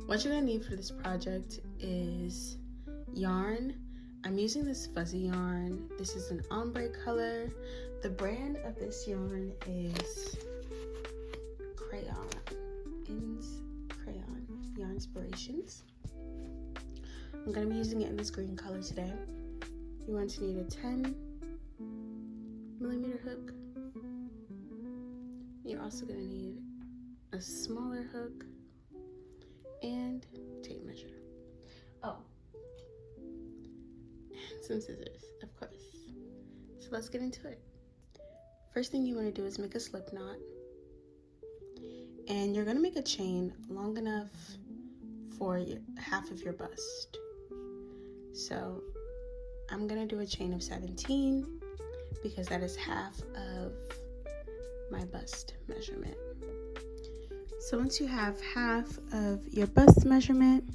What you're gonna need for this project is yarn. I'm using this fuzzy yarn. This is an ombre color. The brand of this yarn is Crayon. Yarn Inspirations. I'm gonna be using it in this green color today. You're going to need a 10mm hook. You're also gonna need a smaller hook and tape measure. Oh, and some scissors, of course. So let's get into it. First thing you want to do is make a slip knot, and you're gonna make a chain long enough for half of your bust. So I'm gonna do a chain of 17 because that is half of my bust measurement. So once you have half of your bust measurement,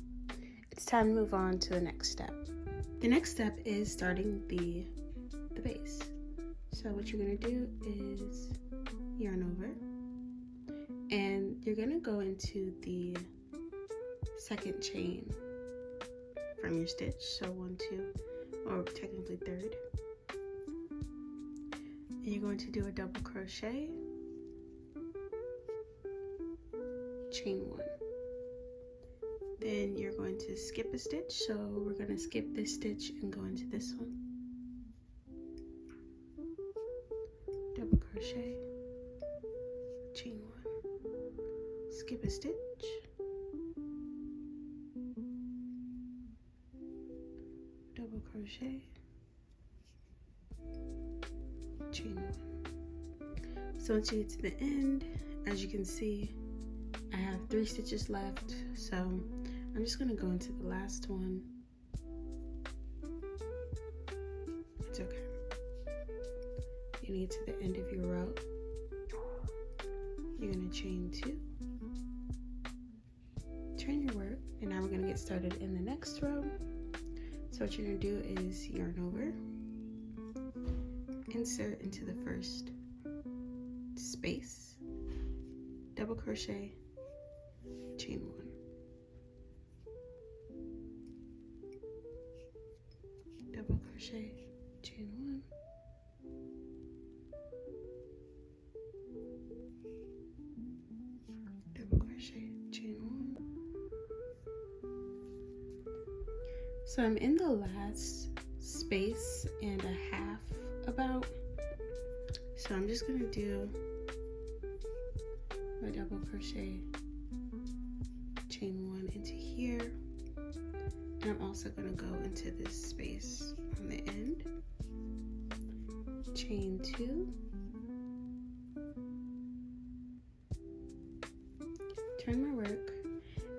it's time to move on to the next step. The next step is starting the base. So what you're gonna do is yarn over, and you're gonna go into the second chain from your stitch. So 1, 2, or technically third. And you're going to do a double crochet, chain 1. Then you're going to skip a stitch, so we're going to skip this stitch and go into this one. Double crochet, chain 1, skip a stitch, double crochet, chain 1. So once you get to the end, as you can see, I have 3 stitches left, so I'm just going to go into the last one. It's okay. You need to the end of your row. You're going to chain 2, turn your work, and now we're going to get started in the next row. So what you're going to do is yarn over, insert into the first space, double crochet, chain 1, double crochet, chain 1, double crochet, chain 1. So I'm in the last space and a half about, so I'm just gonna do my double crochet, chain 1 into here, and I'm also going to go into this space on the end, chain 2, turn my work,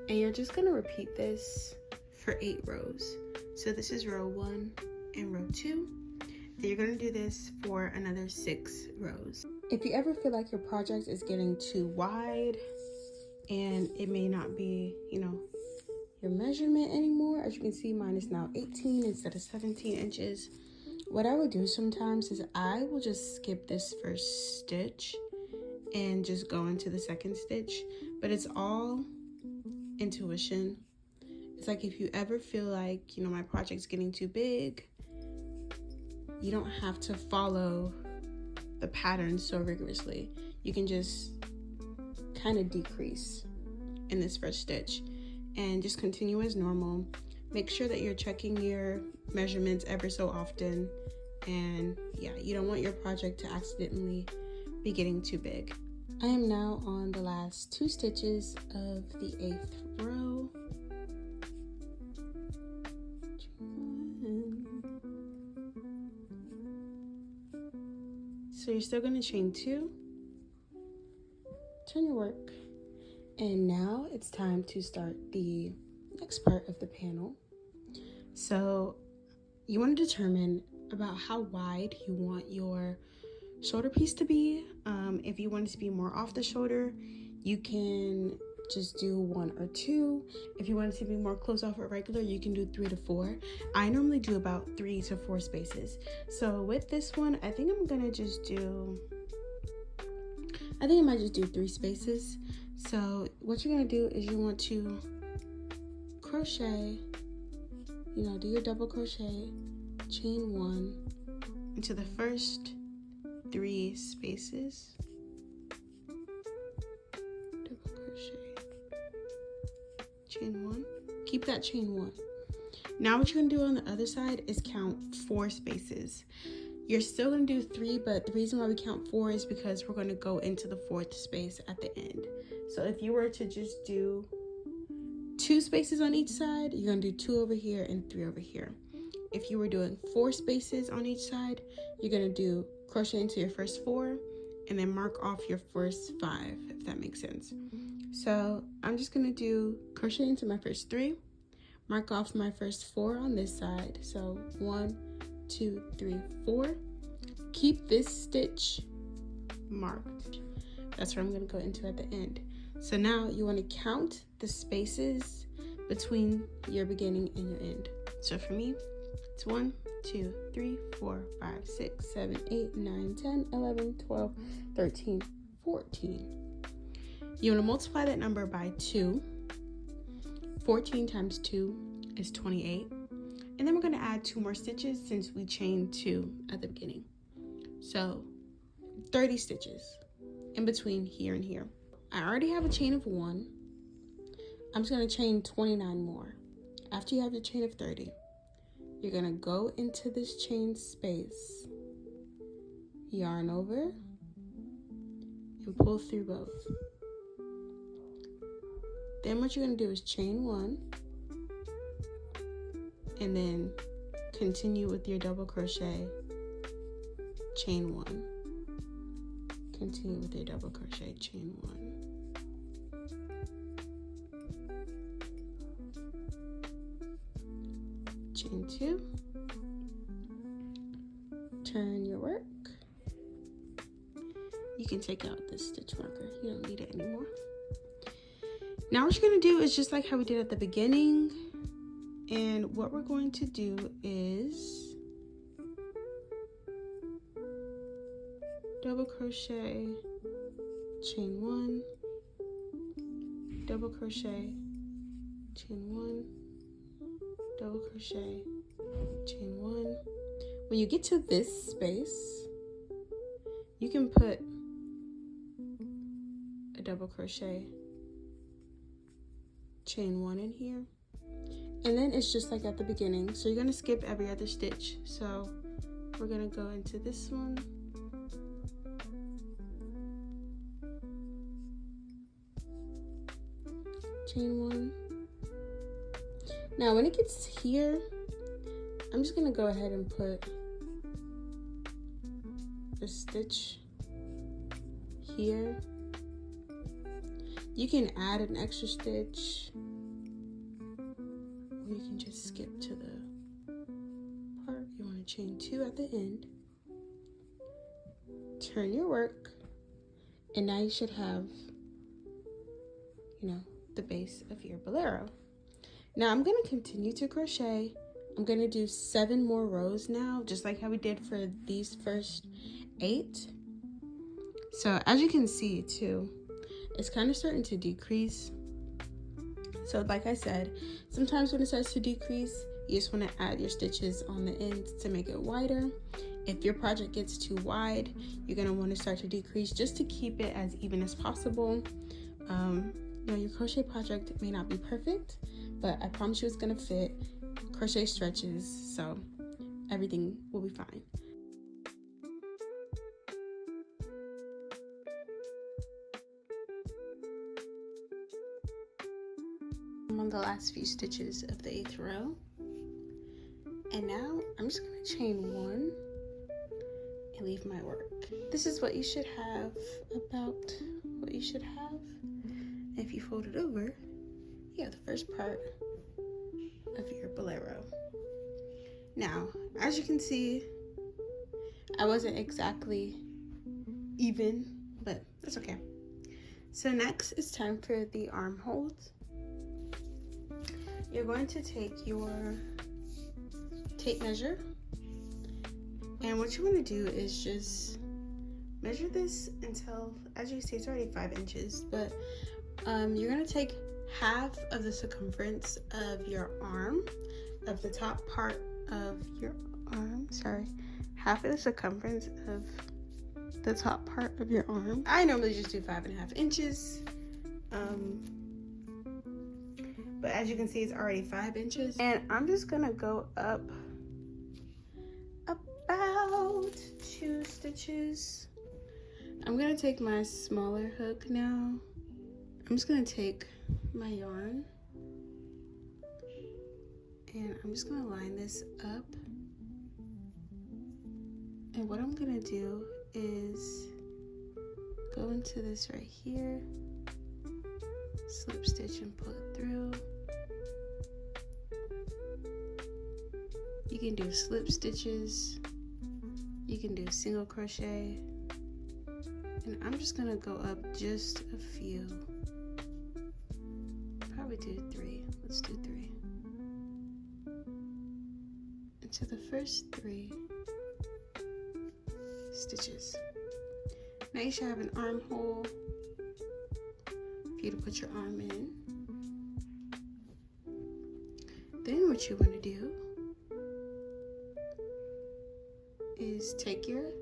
and you're just going to repeat this for 8 rows. So this is row 1 and row 2, and you're going to do this for another 6 rows. If you ever feel like your project is getting too wide and it may not be, your measurement anymore, as you can see, mine is now 18 instead of 17 inches. What I would do sometimes is I will just skip this first stitch and just go into the second stitch, but it's all intuition. It's like if you ever feel like, my project's getting too big, you don't have to follow the pattern so rigorously. You can just kind of decrease in this first stitch and just continue as normal. Make sure that you're checking your measurements ever so often, and yeah, you don't want your project to accidentally be getting too big. I am now on the last 2 stitches of the 8th row. So you're still going to chain 2, turn your work, and now it's time to start the next part of the panel. So you want to determine about how wide you want your shoulder piece to be. If you want it to be more off the shoulder, you can just do 1 or 2. If you want it to be more close off or regular, you can do 3 to 4. I normally do about 3 to 4 spaces. So with this one, I think I might just do 3 spaces. So what you're gonna do is you want to crochet, do your double crochet, chain 1 into the first 3 spaces, double crochet, chain 1, keep that chain 1. Now what you're going to do on the other side is count 4 spaces. You're still going to do 3, but the reason why we count 4 is because we're going to go into the 4th space at the end. So if you were to just do 2 spaces on each side, you're going to do 2 over here and 3 over here. If you were doing 4 spaces on each side, you're going to do crochet into your first 4 and then mark off your first 5, if that makes sense. So I'm just going to do crochet into my first 3, mark off my first 4 on this side. So 1, 2, 3, 4. Keep this stitch marked. That's where I'm going to go into at the end. So now you want to count the spaces between your beginning and your end. So for me, it's 1, 2, 3, 4, 5, 6, 7, 8, 9, 10, 11, 12, 13, 14. You want to multiply that number by 2. 14 times 2 is 28. And then we're going to add 2 more stitches since we chained 2 at the beginning. So 30 stitches in between here and here. I already have a chain of 1. I'm just going to chain 29 more. After you have your chain of 30, you're going to go into this chain space, yarn over, and pull through both. Then what you're going to do is chain 1, and then continue with your double crochet, chain 1, continue with your double crochet, chain 1. Chain 2, turn your work. You can take out this stitch marker, you don't need it anymore. Now what you're going to do is just like how we did at the beginning, and what we're going to do is double crochet, chain 1, double crochet, chain 1, double crochet, chain 1. When you get to this space, you can put a double crochet, chain 1 in here, and then it's just like at the beginning. So you're going to skip every other stitch. So we're going to go into this one, chain 1. Now when it gets here, I'm just going to go ahead and put a stitch here. You can add an extra stitch, or you can just skip to the part. You want to chain 2 at the end, turn your work, and now you should have, the base of your bolero. Now I'm going to continue to crochet. I'm going to do 7 more rows now, just like how we did for these first 8. So as you can see too, it's kind of starting to decrease. So like I said, sometimes when it starts to decrease, you just want to add your stitches on the ends to make it wider. If your project gets too wide, you're going to want to start to decrease just to keep it as even as possible. Your crochet project may not be perfect, but I promise you it's going to fit. Crochet stretches, so everything will be fine. I'm on the last few stitches of the 8th row, and now I'm just going to chain 1 and leave my work. This is what you should have, about what you should have. If you fold it over, you have the first part of your bolero. Now, as you can see, I wasn't exactly even, but that's okay. So next it's time for the armholes. You're going to take your tape measure, and what you want to do is just measure this until, as you see, it's already 5 inches, but you're going to take half of the circumference of your arm, of the top part of your arm, half of the circumference of the top part of your arm. I normally just do 5.5 inches, but as you can see, it's already 5 inches. And I'm just gonna go up about 2 stitches. I'm gonna take my smaller hook now. I'm just gonna take my yarn and I'm just gonna line this up. And what I'm gonna do is go into this right here, slip stitch and pull it through. You can do slip stitches, you can do single crochet, and I'm just gonna go up just a few, probably do 3. Let's do 3 into the first 3 stitches. Now you should have an armhole for you to put your arm in. Then what you want to do is take your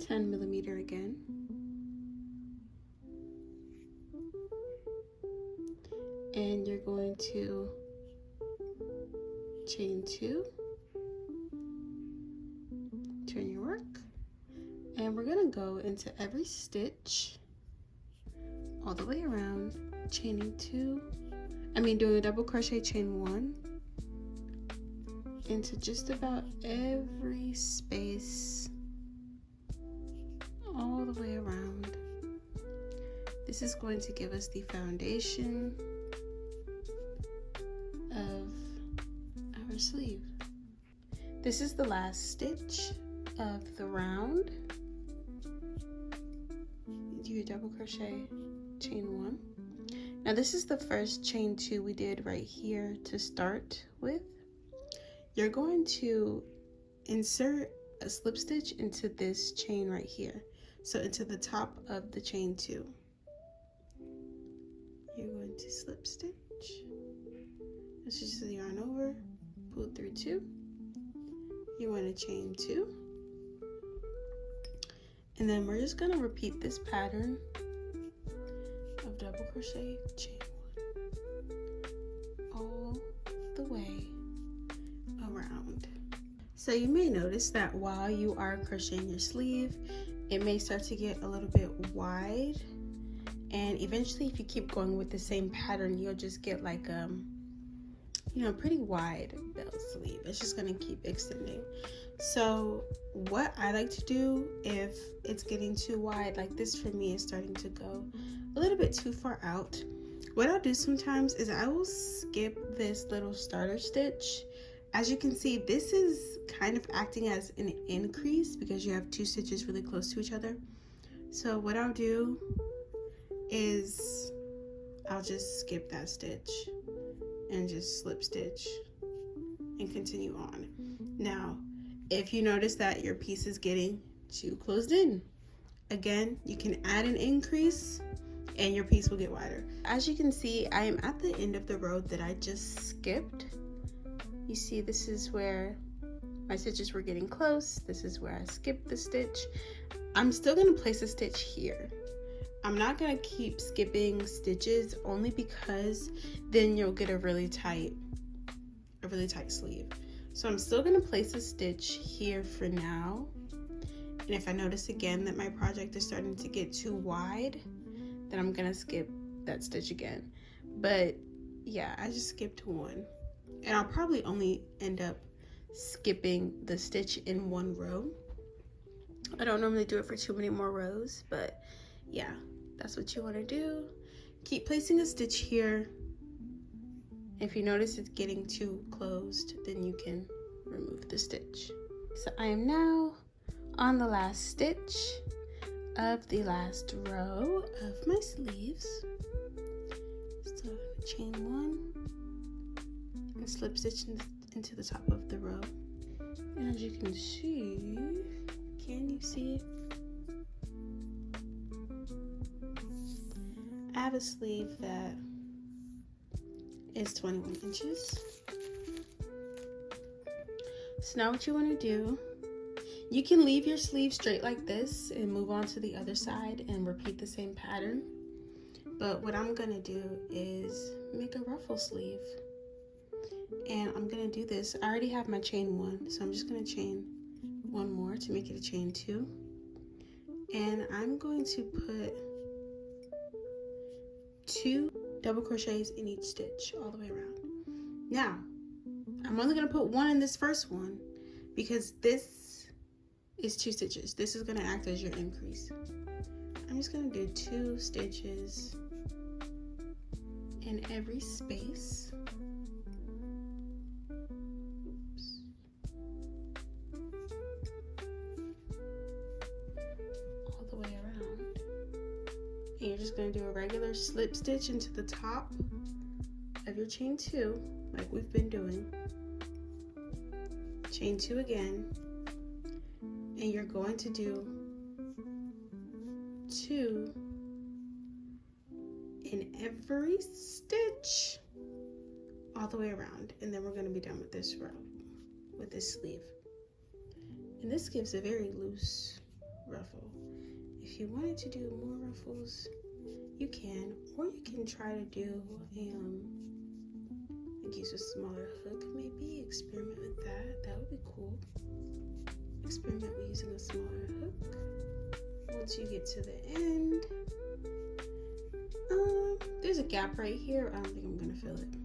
10mm again, and you're going to chain 2, turn your work, and we're gonna go into every stitch all the way around, chaining 2, doing a double crochet, chain 1 into just about every space all the way around. This is going to give us the foundation of our sleeve. This is the last stitch of the round. Do your double crochet, chain 1. Now this is the first chain 2 we did right here to start with. You're going to insert a slip stitch into this chain right here, so into the top of the chain 2. You're going to slip stitch, this is the yarn over, pull through 2. You want to chain 2, and then we're just going to repeat this pattern of double crochet, chain 1 all the way around. So you may notice that while you are crocheting your sleeve, it may start to get a little bit wide, and eventually if you keep going with the same pattern, you'll just get like pretty wide bell sleeve. It's just gonna keep extending. So what I like to do, if it's getting too wide, like this for me is starting to go a little bit too far out, what I'll do sometimes is I will skip this little starter stitch. As you can see, this is kind of acting as an increase because you have 2 stitches really close to each other. So what I'll do is I'll just skip that stitch and just slip stitch and continue on. Now, if you notice that your piece is getting too closed in, again, you can add an increase and your piece will get wider. As you can see, I am at the end of the row that I just skipped. You see, this is where my stitches were getting close. This is where I skipped the stitch. I'm still gonna place a stitch here. I'm not gonna keep skipping stitches only because then you'll get a really tight sleeve. So I'm still gonna place a stitch here for now. And if I notice again that my project is starting to get too wide, then I'm gonna skip that stitch again. But yeah, I just skipped 1. And I'll probably only end up skipping the stitch in 1 row. I don't normally do it for too many more rows, but yeah, that's what you want to do. Keep placing a stitch here. If you notice it's getting too closed, then you can remove the stitch. So I am now on the last stitch of the last row of my sleeves. So chain 1 and slip stitch into the top of the row. And as you can see, can you see? I have a sleeve that is 21 inches. So now what you want to do, you can leave your sleeve straight like this and move on to the other side and repeat the same pattern. But what I'm going to do is make a ruffle sleeve. And I'm going to do this. I already have my chain 1, so I'm just going to chain 1 more to make it a chain 2. And I'm going to put 2 double crochets in each stitch all the way around. Now, I'm only going to put 1 in this first one because this is 2 stitches. This is going to act as your increase. I'm just going to do 2 stitches in every space. Oops. All the way around. And you're just going to do a regular slip stitch into the top of your chain 2, like we've been doing. Chain 2 again, and you're going to do 2 in every stitch all the way around, and then we're going to be done with this row, with this sleeve. And this gives a very loose ruffle. If you wanted to do more ruffles, you can, or you can try to do use a smaller hook, maybe experiment with that. That would be cool. Experiment with using a smaller hook. Once you get to the end, there's a gap right here. I don't think I'm gonna fill it.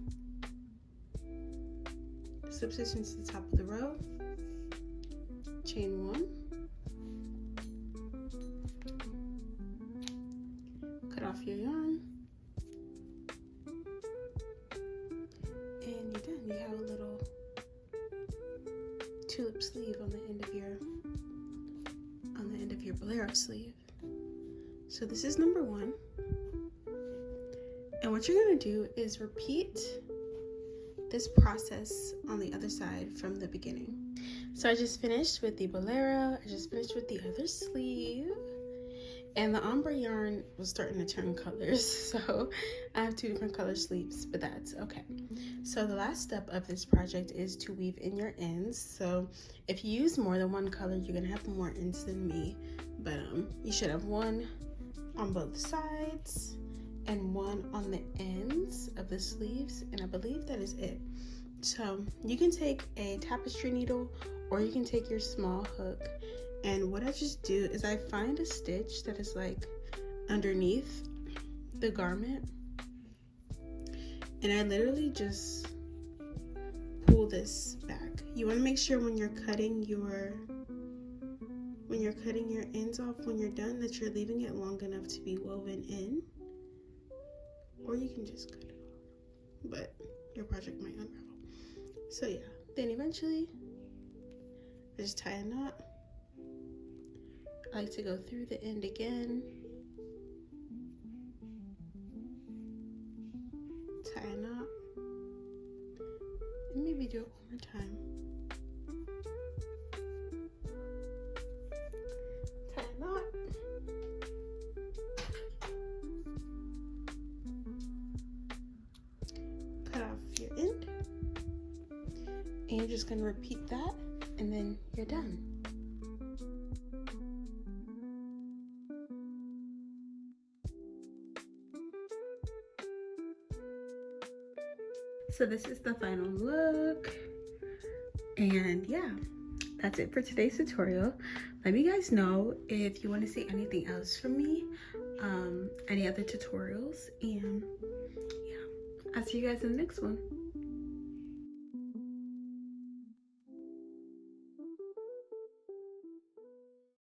Slip stitch into the top of the row, chain 1, cut off your yarn, and you're done. You have a little tulip sleeve on the end of your Bolero sleeve. So this is number 1. And what you're gonna do is repeat this process on the other side from the beginning. So I just finished with the Bolero, I just finished with the other sleeve, and the ombre yarn was starting to turn colors, so I have 2 different color sleeves, but that's okay. So the last step of this project is to weave in your ends. So if you use more than 1 color, you're gonna have more ends than me, but you should have 1 on both sides and 1 on the ends of the sleeves, and I believe that is it. So you can take a tapestry needle or you can take your small hook, and what I just do is I find a stitch that is like underneath the garment, and I literally just pull this back. You want to make sure when you're cutting your ends off when you're done that you're leaving it long enough to be woven in, or you can just cut it off, but your project might unravel. So yeah, then eventually I just tie a knot. I like to go through the end again, tie a knot, and maybe do it one more time. Tie a knot, cut off your end, and you're just gonna repeat that, and then you're done. So this is the final look, and yeah, that's it for today's tutorial. Let me guys know if you want to see anything else from me, any other tutorials, and yeah, I'll see you guys in the next one.